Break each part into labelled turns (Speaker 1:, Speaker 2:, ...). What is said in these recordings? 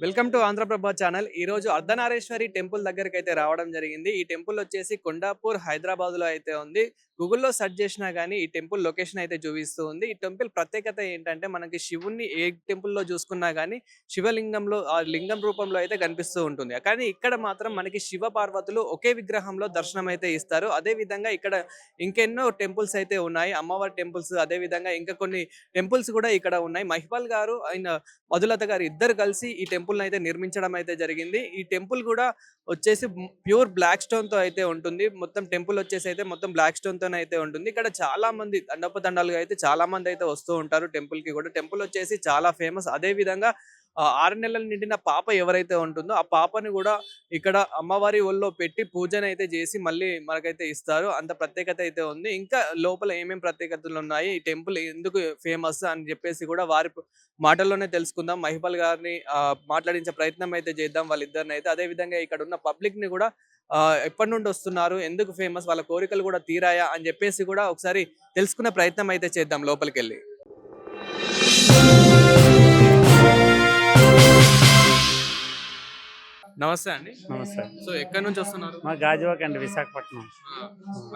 Speaker 1: Welcome to Andhraprabha channel. ఈ రోజు అర్ధనారేశ్వరి temple దగ్గరికి అయితే రావడం జరిగింది. ఈ టెంపుల్ వచ్చేసి కొండాపూర్ హైదరాబాద్ లో అయితే ఉంది. గూగుల్లో సెర్చ్ చేసినా గానీ ఈ టెంపుల్ లొకేషన్ అయితే చూపిస్తూ ఉంది. ఈ టెంపుల్ ప్రత్యేకత ఏంటంటే మనకి శివుణ్ణి ఏ టెంపుల్లో చూసుకున్నా గానీ శివలింగంలో ఆ లింగం రూపంలో అయితే కనిపిస్తూ ఉంటుంది. కానీ ఇక్కడ మాత్రం మనకి శివ పార్వతులు ఒకే విగ్రహంలో దర్శనం అయితే ఇస్తారు. అదే విధంగా ఇక్కడ ఇంకెన్నో టెంపుల్స్ అయితే ఉన్నాయి. అమ్మవారి టెంపుల్స్, అదే విధంగా ఇంకా కొన్ని టెంపుల్స్ కూడా ఇక్కడ ఉన్నాయి. మహిపాల్ గారు మధులత గారు ఇద్దరు కలిసి ఈ టెంపుల్ అయితే నిర్మించడం అయితే జరిగింది. ఈ టెంపుల్ కూడా వచ్చేసి ప్యూర్ బ్లాక్ స్టోన్ తో అయితే ఉంటుంది. మొత్తం టెంపుల్ వచ్చేసి అయితే మొత్తం బ్లాక్ స్టోన్ తోనే అయితే ఉంటుంది. ఇక్కడ చాలా మంది తండోపతండాలుగా అయితే చాలా మంది అయితే వస్తూ ఉంటారు టెంపుల్ కి కూడా. టెంపుల్ వచ్చేసి చాలా ఫేమస్. అదే విధంగా 6 నెలలు నిండిన పాప ఎవరైతే ఉంటుందో ఆ పాపని కూడా ఇక్కడ అమ్మవారి ఒళ్ళో పెట్టి పూజనైతే చేసి మళ్ళీ మనకైతే ఇస్తారు. అంత ప్రత్యేకత అయితే ఉంది. ఇంకా లోపల ఏమేం ప్రత్యేకతలు ఉన్నాయి, ఈ టెంపుల్ ఎందుకు ఫేమస్ అని చెప్పేసి కూడా వారి మాటల్లోనే తెలుసుకుందాం. మహిపాల్ గారిని మాట్లాడించే ప్రయత్నం అయితే చేద్దాం వాళ్ళిద్దరిని అయితే. అదే విధంగా ఇక్కడ ఉన్న పబ్లిక్ ని కూడా ఎప్పటి నుండి వస్తున్నారు, ఎందుకు ఫేమస్, వాళ్ళ కోరికలు కూడా తీరాయా అని చెప్పేసి కూడా ఒకసారి తెలుసుకునే ప్రయత్నం అయితే చేద్దాం లోపలికెళ్ళి. నమస్తే అండి.
Speaker 2: నమస్తే.
Speaker 1: సో ఎక్కడి నుంచి వస్తున్నారు?
Speaker 2: మా గాజువాక అండి, విశాఖపట్నం.
Speaker 1: ఆ,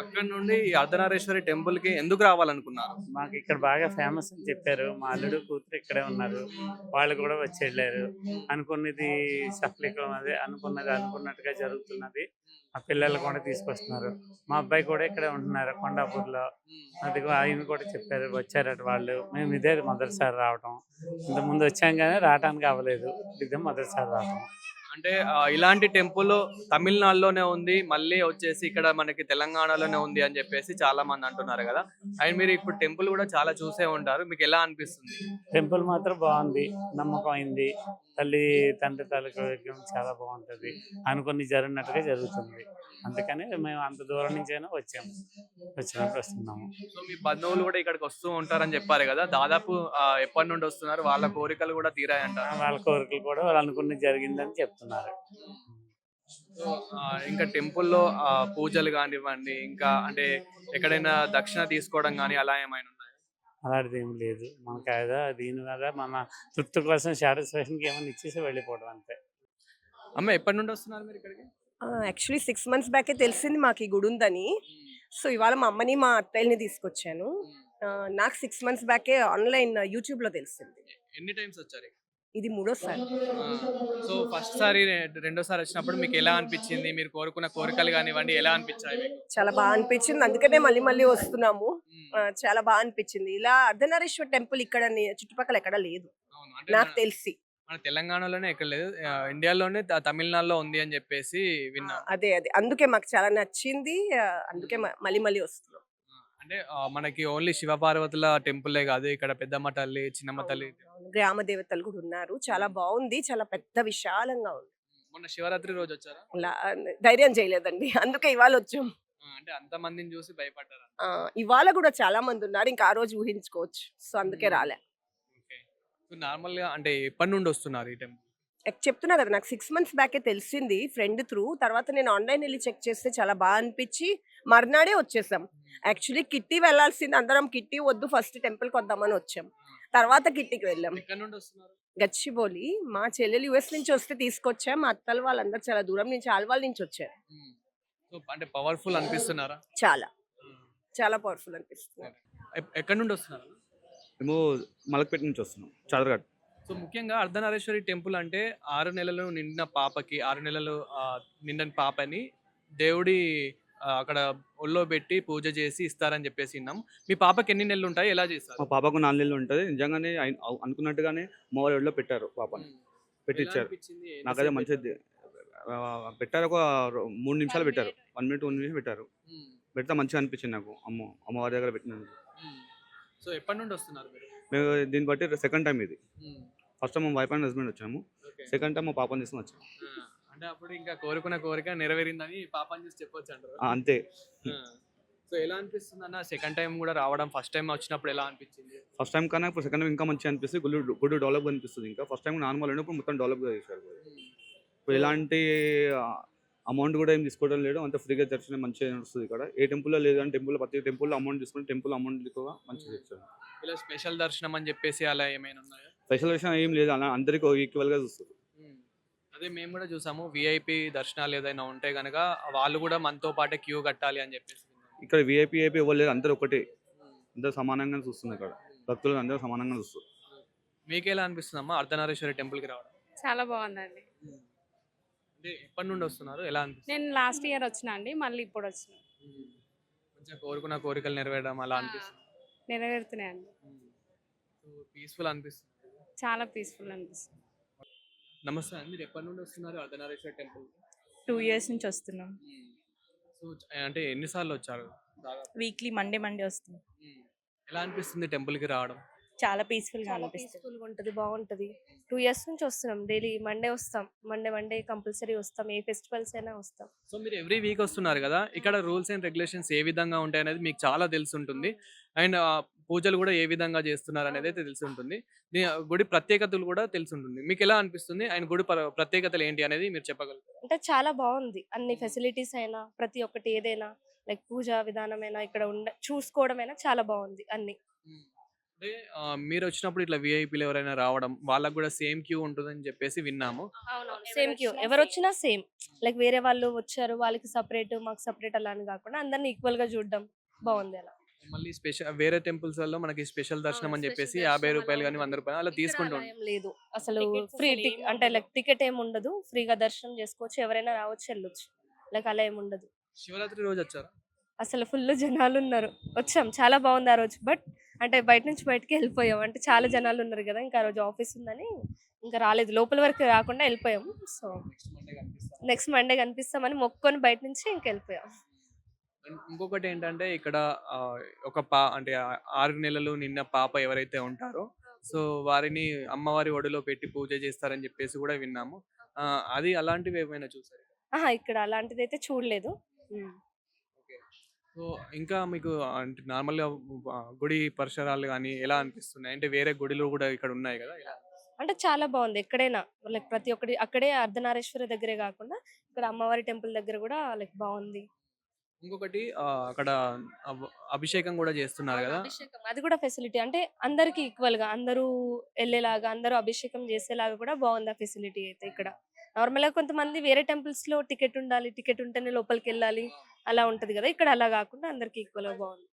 Speaker 1: అక్కడ నుండి ఈ అర్ధనారేశ్వరి టెంపుల్ కి ఎందుకు రావాలనుకున్నారు?
Speaker 2: మాకు ఇక్కడ బాగా ఫేమస్ అని చెప్పారు. మా అల్లుడు కూతురు ఇక్కడే ఉన్నారు, వాళ్ళు కూడా వచ్చి వెళ్ళారు. అనుకున్నది సఫలీకరం, అదే అనుకున్నది అనుకున్నట్టుగా జరుగుతున్నది. మా పిల్లలు కూడా తీసుకొస్తున్నారు. మా అబ్బాయి కూడా ఇక్కడే ఉంటున్నారు కొండాపూర్లో. అది ఆయన కూడా చెప్పారు, వచ్చారట వాళ్ళు. మేము ఇదే మొదటిసారి రావటం. ఇంతకుముందు వచ్చాం కానీ రావడానికి అవ్వలేదు, ఇదే మొదటిసారి రావటం.
Speaker 1: అంటే ఇలాంటి టెంపుల్ తమిళనాడులోనే ఉంది, మళ్ళీ వచ్చేసి ఇక్కడ మనకి తెలంగాణలోనే ఉంది అని చెప్పేసి చాలా మంది అంటున్నారు కదా. అండ్ మీరు ఇప్పుడు టెంపుల్ కూడా చాలా చూసే ఉంటారు, మీకు ఎలా అనిపిస్తుంది?
Speaker 2: టెంపుల్ మాత్రం బాగుంది, నమ్మకం అయింది. తల్లి తండ్రి తాలూకు విగ్రహం చాలా బాగుంటుంది, అనుకుని జరిగినట్టుగా జరుగుతుంది. అందుకని మేము అంత దూరం నుంచైనా వచ్చినప్పుడు వస్తున్నాము.
Speaker 1: సో మీ బంధువులు కూడా ఇక్కడికి వస్తూ ఉంటారని చెప్పారు కదా, దాదాపు ఎప్పటి నుండి వస్తున్నారు, వాళ్ళ కోరికలు కూడా తీరాయంటారు?
Speaker 2: వాళ్ళ కోరికలు కూడా వాళ్ళు అనుకున్నది జరిగిందని చెప్తున్నారు.
Speaker 1: సో ఇంకా టెంపుల్లో పూజలు కానివ్వండి, ఇంకా అంటే ఎక్కడైనా దక్షిణ తీసుకోవడం కానీ అలా ఏమైనా ఉన్నాయా?
Speaker 2: అలాంటిది ఏం లేదు. మనకు ఏదో దీని మీద మన తృప్తి కోసం సాటిస్ఫాక్షన్కి ఏమైనా ఇచ్చేసి వెళ్ళిపోవడం అంతే.
Speaker 1: అమ్మ ఎప్పటి నుండి వస్తున్నారు మీరు ఇక్కడికి?
Speaker 3: యాక్చువల్లీ 6 మంత్స్ బ్యాకే తెలిసింది మాకు ఈ గుడి ఉందని. సో ఇవాళ మా అమ్మని మా అత్తయ్యని తీసుకొచ్చాను. నాకు 6 మంత్స్ బ్యాకే ఆన్లైన్ యూట్యూబ్లో తెలిసింది.
Speaker 1: ఎన్ని టైమ్స్ వచ్చారు?
Speaker 3: ఇది మూడోసారి.
Speaker 1: సో ఫస్ట్ సారి రెండోసారి వచ్చినప్పుడు మీకు ఎలా అనిపించింది? మీరు కోరుకున్న కోరికలు కానివ్వండి ఎలా అనిపించాయి మీకు?
Speaker 3: చాలా బాగా అనిపించింది, అందుకనే మళ్ళీ మళ్ళీ వస్తున్నాము. చాలా బాగా అనిపించింది. ఇలా అర్ధనారీశ్వర్ టెంపుల్ ఇక్కడ చుట్టుపక్కల ఎక్కడ లేదు
Speaker 1: అవును, అంటే
Speaker 3: నాకు తెలిసి.
Speaker 1: మన తెలంగాణలోనే ఎక్కడ లేదు, ఇండియాలోనే తమిళనాడులో ఉంది అని చెప్పేసి విన్నా.
Speaker 3: అదే అదే అందుకే మాకు చాలా నచ్చింది. అందుకే మళ్ళీ మళ్ళీ వస్తున్నాం.
Speaker 1: అంటే మనకి ఓన్లీ శివపార్వతుల టెంపులే కాదు, ఇక్కడ పెద్దమ్మ తల్లి, చిన్నమ్మ తల్లి,
Speaker 3: గ్రామ దేవతలు కూడా ఉన్నారు. చాలా బాగుంది, చాలా పెద్ద విశాలంగా ఉంది.
Speaker 1: మొన్న శివరాత్రి రోజు వచ్చారా?
Speaker 3: ధైర్యం చేయలేదండి, అందుకే ఇవాళ వచ్చాం.
Speaker 1: అంటే అంత మందిని చూసి భయపడ్డారా?
Speaker 3: ఇవాళ కూడా చాలా మంది ఉన్నారు, ఇంకా ఆ రోజు ఊహించుకోవచ్చు. సో అందుకే రాలే.
Speaker 1: నార్మల్ గా అంటే ఎప్పటి నుండి వస్తున్నారు ఈ టెంపుల్?
Speaker 3: చెప్తున్నా కదా, నాకు 6 మంత్స్ బ్యాకే తెలిసింది ఫ్రెండ్ త్రూ. తర్వాత నేను ఆన్లైన్ వెళ్ళి చెక్ చేస్తే చాలా బాగా అనిపించి మర్నాడే వచ్చేసాం. యాక్చువల్లీ కిట్టి వెళ్ళాల్సింది, అందరం కిట్టి వద్దు ఫస్ట్ టెంపుల్కి వద్దామని వచ్చాం. తర్వాత కిట్టికి వెళ్ళాం.
Speaker 1: ఎక్కడి నుండి వస్తున్నారు?
Speaker 3: గచ్చిబౌలి. మా చెల్లెలు US నుంచి వస్తే తీసుకొచ్చాం. మా అత్తలు వాళ్ళందరూ చాలా దూరం నుంచి, ఆల్వాల్ నుంచి వచ్చారు.
Speaker 1: సో అంటే పవర్ఫుల్ అనిపిస్తున్నారా?
Speaker 3: చాలా చాలా పవర్ఫుల్ అనిపిస్తున్నారు.
Speaker 1: ఎక్కడి నుండి వస్తున్నారు?
Speaker 4: మేము మలక్పేట నుంచి వస్తున్నాం, చాదర్ఘాట్.
Speaker 1: సో ముఖ్యంగా అర్ధనారేశ్వరి టెంపుల్ అంటే 6 నెలలు నిండిన పాపకి, 6 నెలలు నిండిన పాపని దేవుడి అక్కడ ఒళ్ళో పెట్టి పూజ చేసి ఇస్తారని చెప్పేసి విన్నాం. మీ పాపకి ఎన్ని నెలలు ఉంటాయి, ఎలా చేస్తారు?
Speaker 4: మా పాపకు 4 నెలలు ఉంటుంది. నిజంగానే అనుకున్నట్టుగానే మా వాళ్ళ ఒడిలో పెట్టారు, పాపని పెట్టించారు. నాకైతే మంచిది పెట్టారు. ఒక 3 నిమిషాలు పెట్టారు, 1 మినిట్ 2 నిమిషాలు పెట్టారు. పెడితే మంచిగా అనిపించింది నాకు అమ్మవారి దగ్గర పెట్టినందుకు.
Speaker 1: సో ఎప్పటి నుండి వస్తున్నారు మీరు?
Speaker 4: మేము దీన్ని బట్టి సెకండ్ టైం ఇది. ఫస్ట్ టైం మా వైఫ్ అండ్ హస్బెండ్ వచ్చాము, సెకండ్ టైం మా పాపని తీసుకుని వచ్చాము.
Speaker 1: అంటే అప్పుడు ఇంకా కోరుకున్న కోరిక నెరవేరిందని పాపని చూసి చెప్పొచ్చు అంటారు.
Speaker 4: అంతే.
Speaker 1: సో ఎలా అనిపిస్తుంది అన్న సెకండ్ టైం కూడా రావడం? ఫస్ట్ టైం వచ్చినప్పుడు ఎలా అనిపించింది?
Speaker 4: ఫస్ట్ టైం కన్నా ఇప్పుడు సెకండ్ టైం ఇంకా మంచిగా అనిపిస్తుంది. గుడి డెవలప్ అనిపిస్తుంది. ఇంకా ఫస్ట్ టైం నార్మల్ అయినప్పుడు మొత్తం డెవలప్గా చేశారు. ఇప్పుడు ఎలాంటి అమౌంట్ కూడా ఏం తీసుకోవడం లేదు, అంత ఫ్రీగా దర్శనం మంచిగా నడుస్తుంది ఇక్కడ. ఏ టెంపుల్లో లేదంటే టెంపుల్ ప్రతి టెంపుల్లో అమౌంట్ తీసుకుని టెంపుల్ అమౌంట్ ఎక్కువ మంచిగా చేస్తారు.
Speaker 1: ఇలా స్పెషల్ దర్శనం అని చెప్పేసి అలా ఏమైనా ఉన్నాయా?
Speaker 4: స్పెషల్ దర్శనం ఏం లేదు, అలా అందరికీ ఈక్వల్గా చూస్తారు.
Speaker 1: అదే మేము కూడా చూసాము విఐపి దర్శనాలు ఏదైనా ఉంటే గనక వాళ్ళు కూడా మనతో పాటే క్యూ కట్టాలి అని చెప్పేసి విన్నాము.
Speaker 4: ఇక్కడ విఐపి ఏపీ ఎవరు లేదు, అందరూ ఒకటే, అందరూ సమానంగా చూస్తుంది ఇక్కడ. భక్తులు అందరూ సమానంగా చూస్తారు.
Speaker 1: మీకు ఎలా అనిపిస్తుందమ్మా అర్ధనారీశ్వరి టెంపుల్కి రావడం?
Speaker 5: చాలా బాగుందండి.
Speaker 1: అంటే ఎప్పటి నుండి వస్తున్నారు, ఎలా అనిపిస్తుంది?
Speaker 5: నేను లాస్ట్ ఇయర్ వచ్చిన అండి, మళ్ళీ ఇప్పుడు వచ్చిన.
Speaker 1: కొంచెం కోరుకున్న కోరికలు నెరవేరడం అలా అనిపిస్తుంది.
Speaker 5: నెరవేరుతున్నాయండి.
Speaker 1: పీస్ఫుల్ అనిపిస్తుంది.
Speaker 5: చాలా పీస్ఫుల్ అనిపిస్తుంది.
Speaker 1: నమస్తే అండి, మీరు ఎప్పటి నుండి వస్తున్నారు అర్ధనారీశ్వరి టెంపుల్?
Speaker 6: 2 years నుంచి వస్తున్నాం.
Speaker 1: సో అంటే ఎన్నిసార్లు వచ్చారు దాదాపు?
Speaker 6: వీక్లీ మండే వస్తాం.
Speaker 1: ఎలా అనిపిస్తుంది టెంపుల్కి రావడం?
Speaker 6: చాలా పీస్ఫుల్గా
Speaker 7: చాలా
Speaker 6: అనిపిస్తుంది.
Speaker 7: పీస్ఫుల్గా ఉంటుంది, బాగుంటుంది. 2 years నుంచి వస్తున్నాం, డైలీ మండే వస్తాం, మండే కంపల్సరీ వస్తాం, ఏ ఫెస్టివల్స్ అయినా వస్తాం.
Speaker 1: సో మీరు ఎవ్రీ వీక్ వస్తున్నారు కదా, ఇక్కడ రూల్స్ అండ్ రెగ్యులేషన్స్ ఏ విధంగా ఉంటాయి అనేది మీకు చాలా తెలిసి ఉంటుంది. అండ్ పూజలు కూడా ఏ విధంగా చేస్తున్నారు అనేది అయితే తెలిసి ఉంటుంది. గుడి ప్రత్యేకతలు కూడా తెలిసి ఉంటుంది. మీకు ఎలా అనిపిస్తుంది ఆయన గుడి ప్రత్యేకతలు ఏంటి అనేది మీరు చెప్పగలుగుతారు?
Speaker 7: అంటే చాలా బాగుంది, అన్ని ఫెసిలిటీస్ అయినా ప్రతి ఒక్కటి ఏదైనా లైక్ పూజా విధానమైనా ఇక్కడ చూసుకోవడమైనా చాలా బాగుంది అన్ని.
Speaker 1: అంటే మీరు వచ్చినప్పుడు ఇట్లా విఐపీలు ఎవరైనా రావడం వాళ్ళకి కూడా సేమ్ క్యూ ఉంటుందని చెప్పేసి విన్నాము.
Speaker 7: సేమ్ క్యూ, ఎవరు వచ్చినా సేమ్. లైక్ వేరే వాళ్ళు వచ్చారు వాళ్ళకి సపరేట్ మాకు సపరేట్ అలా అని కాకుండా అందరిని ఈక్వల్ గా చూడడం బాగుంది అలా.
Speaker 1: మళ్ళీ స్పెషల్ వేరే టెంపుల్స్ లో మనకి స్పెషల్ దర్శనం అని చెప్పేసి
Speaker 7: special
Speaker 1: 50
Speaker 7: దర్శనం
Speaker 1: రూపాయలు
Speaker 7: అలా
Speaker 1: కానీ 100 రూపాయలు అలా
Speaker 7: ఇక్కడ
Speaker 1: తీసుకుంటూ
Speaker 7: అలా ఏం లేదు అసలు.
Speaker 6: Tickets
Speaker 7: ఫ్రీ
Speaker 6: అసలు ఏం
Speaker 7: అంటే లైక్
Speaker 6: ఉండదు.
Speaker 7: టికెట్ ఏమి ఉండదు, ఫ్రీగా దర్శనం చేసుకోవచ్చు, ఎవరైనా రావచ్చు వెళ్ళొచ్చు, లైక్ అలా ఏమి ఉండదు.
Speaker 1: శివరాత్రి రోజు వచ్చారు.
Speaker 7: అసలు ఫుల్ జనాలు ఉన్నారు, వచ్చాం చాలా బాగుంది ఆ రోజు. బట్ అంటే బయట నుంచి బయటకి వెళ్ళిపోయాం, అంటే చాలా జనాలు ఉన్నారు కదా, ఇంకా ఆ రోజు ఆఫీస్ ఉందని ఇంకా రాలేదు, లోపల వరకు రాకుండా వెళ్ళిపోయాం. సో నెక్స్ట్ మండే కనిపిస్తామని మొక్కుకొని బయట నుంచి ఇంక వెళ్ళిపోయాం.
Speaker 1: ఇంకొకటి ఏంటంటే ఇక్కడ ఒక అంటే 6 నెలలు నిన్న పాప ఎవరైతే ఉంటారో సో వారిని అమ్మవారి ఒడిలో పెట్టి పూజ చేస్తారని చెప్పేసి కూడా విన్నాము. అది అలాంటివి ఏమైనా చూసారు?
Speaker 7: ఆహా, ఇక్కడ అలాంటిది అయితే చూడలేదు.
Speaker 1: సో ఇంకా మీకు అంటే నార్మల్గా గుడి పరిసరాలు కానీ ఎలా అనిపిస్తున్నాయి? అంటే వేరే గుడిలు కూడా ఇక్కడ ఉన్నాయి కదా, ఎలా?
Speaker 7: అంటే చాలా బాగుంది, ఎక్కడైనా లైక్ ప్రతి ఒక్కటి అక్కడే అర్ధనారీశ్వరి దగ్గరే కాకుండా ఇక్కడ అమ్మవారి టెంపుల్ దగ్గర కూడా లైక్ బాగుంది.
Speaker 1: ఇంకొకటి అక్కడ అభిషేకం కూడా చేస్తున్నారు కదా.
Speaker 7: అభిషేకం అది కూడా ఫెసిలిటీ, అంటే అందరికి ఈక్వల్ గా అందరూ వెళ్ళేలాగా అందరూ అభిషేకం చేసేలాగా కూడా బాగుంది ఆ ఫెసిలిటీ అయితే ఇక్కడ. నార్మల్ గా కొంతమంది వేరే టెంపుల్స్ లో టికెట్ ఉండాలి, టికెట్ ఉంటేనే లోపలికి వెళ్ళాలి అలా ఉంటది కదా, ఇక్కడ అలా కాకుండా అందరికి ఈక్వల్ గా బాగుంది.